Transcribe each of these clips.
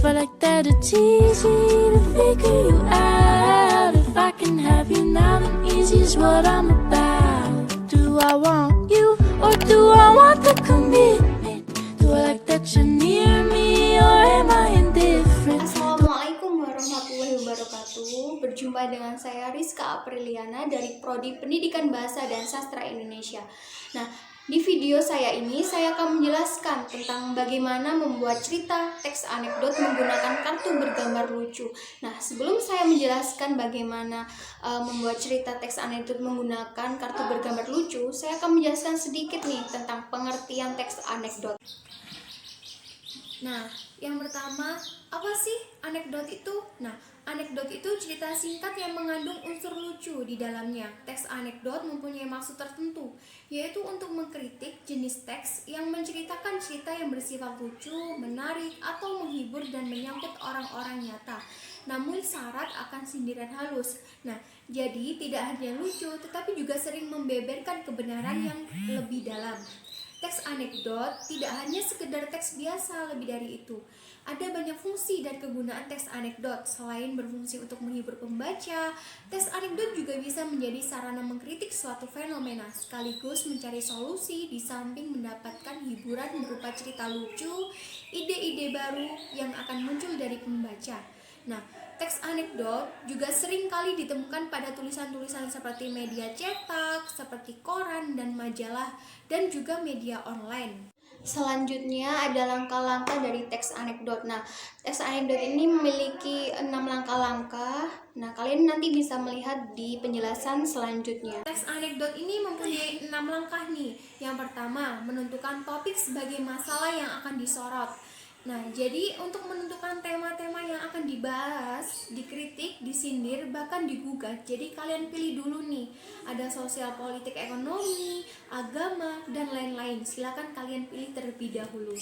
If I like that, it's easy to figure you out. If I can have you now, then easy's what I'm about. Do I want you, or do I want the commitment? Do I like that you're near me, or am I indifferent? Assalamualaikum warahmatullahi wabarakatuh. Berjumpa dengan saya Rizka Apriliana dari Prodi Pendidikan Bahasa dan Sastra Indonesia. Nah, di video saya ini saya akan menjelaskan tentang bagaimana membuat cerita teks anekdot menggunakan kartu bergambar lucu. Nah, sebelum saya menjelaskan bagaimana membuat cerita teks anekdot menggunakan kartu bergambar lucu, saya akan menjelaskan sedikit nih tentang pengertian teks anekdot. Nah, yang pertama, apa sih anekdot itu? Nah, anekdot itu cerita singkat yang mengandung unsur lucu di dalamnya. Teks anekdot mempunyai maksud tertentu, yaitu untuk mengkritik jenis teks yang menceritakan cerita yang bersifat lucu, menarik, atau menghibur dan menyangkut orang-orang nyata. Namun syarat akan sindiran halus. Nah, jadi tidak hanya lucu, tetapi juga sering membeberkan kebenaran yang lebih dalam. Teks anekdot tidak hanya sekedar teks biasa, lebih dari itu. Ada banyak fungsi dan kegunaan teks anekdot. Selain berfungsi untuk menghibur pembaca, teks anekdot juga bisa menjadi sarana mengkritik suatu fenomena, sekaligus mencari solusi di samping mendapatkan hiburan berupa cerita lucu, ide-ide baru yang akan muncul dari pembaca. Nah, teks anekdot juga sering kali ditemukan pada tulisan-tulisan seperti media cetak, seperti koran dan majalah, dan juga media online. Selanjutnya ada langkah-langkah dari teks anekdot. Nah, teks anekdot ini memiliki 6 langkah-langkah. Nah, kalian nanti bisa melihat di penjelasan selanjutnya. Teks anekdot ini mempunyai 6 langkah nih. Yang pertama, menentukan topik sebagai masalah yang akan disorot. Nah, jadi untuk menentukan tema-tema yang akan dibahas, dikritik, disindir, bahkan digugat. Jadi kalian pilih dulu nih, ada sosial, politik, ekonomi, agama, dan lain-lain. Silakan kalian pilih terlebih dahulu.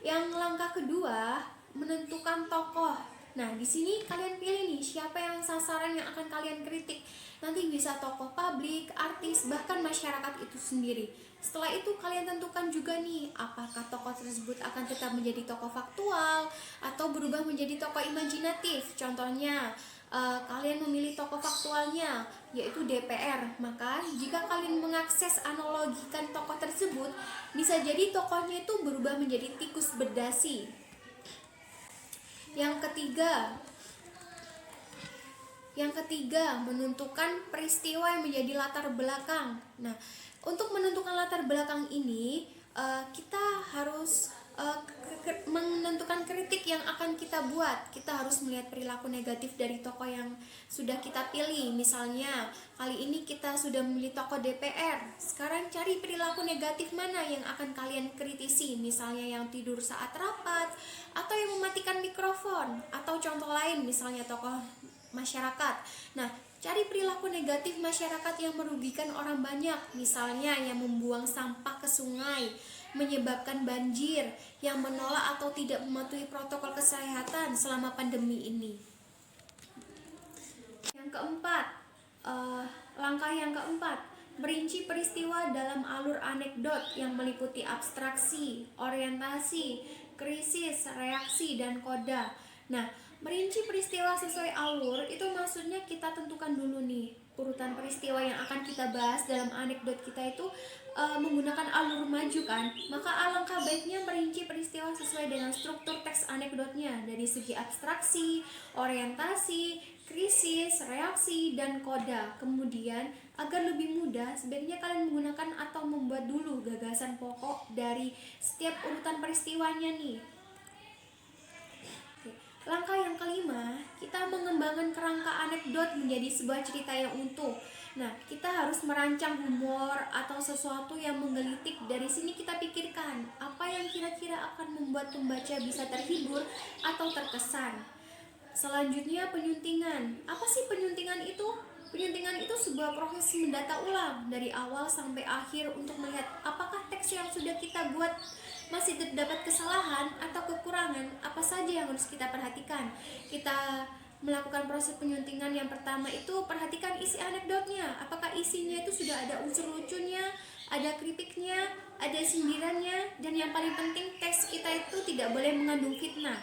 Yang langkah kedua, menentukan tokoh. Nah, di sini kalian pilih nih siapa yang sasaran yang akan kalian kritik. Nanti bisa tokoh publik, artis, bahkan masyarakat itu sendiri. Setelah itu kalian tentukan juga nih, apakah tokoh tersebut akan tetap menjadi tokoh faktual atau berubah menjadi tokoh imajinatif. Contohnya, kalian memilih tokoh faktualnya, yaitu DPR. Maka jika kalian mengakses analogikan tokoh tersebut, bisa jadi tokohnya itu berubah menjadi tikus berdasi. Yang ketiga, menentukan peristiwa yang menjadi latar belakang. Nah, untuk menentukan latar belakang ini, kita harus menentukan kritik yang akan kita buat. Kita harus melihat perilaku negatif dari tokoh yang sudah kita pilih. Misalnya, kali ini kita sudah memilih tokoh DPR. Sekarang cari perilaku negatif mana yang akan kalian kritisi. Misalnya yang tidur saat rapat, atau yang mematikan mikrofon, atau contoh lain misalnya tokoh masyarakat. Nah, cari perilaku negatif masyarakat yang merugikan orang banyak, misalnya yang membuang sampah ke sungai, menyebabkan banjir, yang menolak atau tidak mematuhi protokol kesehatan selama pandemi ini. Langkah yang keempat, merinci peristiwa dalam alur anekdot yang meliputi abstraksi, orientasi, krisis, reaksi, dan koda. Nah, merinci peristiwa sesuai alur itu maksudnya kita tentukan dulu nih urutan peristiwa yang akan kita bahas dalam anekdot kita itu menggunakan alur maju kan. Maka alangkah baiknya merinci peristiwa sesuai dengan struktur teks anekdotnya dari segi abstraksi, orientasi, krisis, reaksi, dan koda. Kemudian agar lebih mudah, sebaiknya kalian menggunakan atau membuat dulu gagasan pokok dari setiap urutan peristiwanya nih. Langkah yang kelima, kita mengembangkan kerangka anekdot menjadi sebuah cerita yang utuh. Nah, kita harus merancang humor atau sesuatu yang menggelitik. Dari sini kita pikirkan, apa yang kira-kira akan membuat pembaca bisa terhibur atau terkesan. Selanjutnya, penyuntingan. Apa sih penyuntingan itu? Penyuntingan itu sebuah proses mendata ulang dari awal sampai akhir untuk melihat apakah teks yang sudah kita buat masih terdapat kesalahan atau kekurangan, apa saja yang harus kita perhatikan. Kita melakukan proses penyuntingan yang pertama itu perhatikan isi anekdotnya. Apakah isinya itu sudah ada unsur lucunya, ada kritiknya, ada sindirannya, dan yang paling penting teks kita itu tidak boleh mengandung fitnah.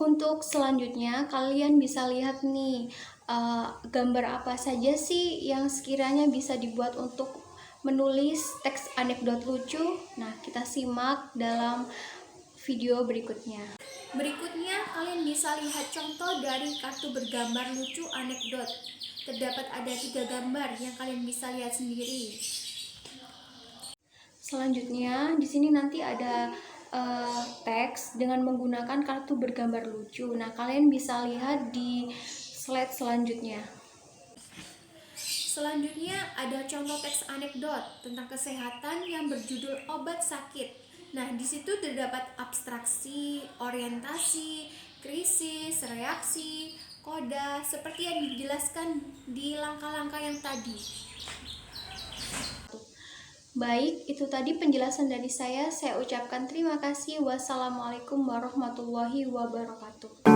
Untuk selanjutnya, kalian bisa lihat nih, gambar apa saja sih yang sekiranya bisa dibuat untuk menulis teks anekdot lucu. Nah, kita simak dalam video berikutnya. Berikutnya, kalian bisa lihat contoh dari kartu bergambar lucu anekdot. Terdapat ada 3 gambar yang kalian bisa lihat sendiri. Selanjutnya, di sini nanti ada teks dengan menggunakan kartu bergambar lucu. Nah, kalian bisa lihat di slide selanjutnya. Selanjutnya ada contoh teks anekdot tentang kesehatan yang berjudul obat sakit. Nah, di situ terdapat abstraksi, orientasi, krisis, reaksi, koda, seperti yang dijelaskan di langkah-langkah yang tadi. Baik, itu tadi penjelasan dari saya. Saya ucapkan terima kasih. Wassalamualaikum warahmatullahi wabarakatuh.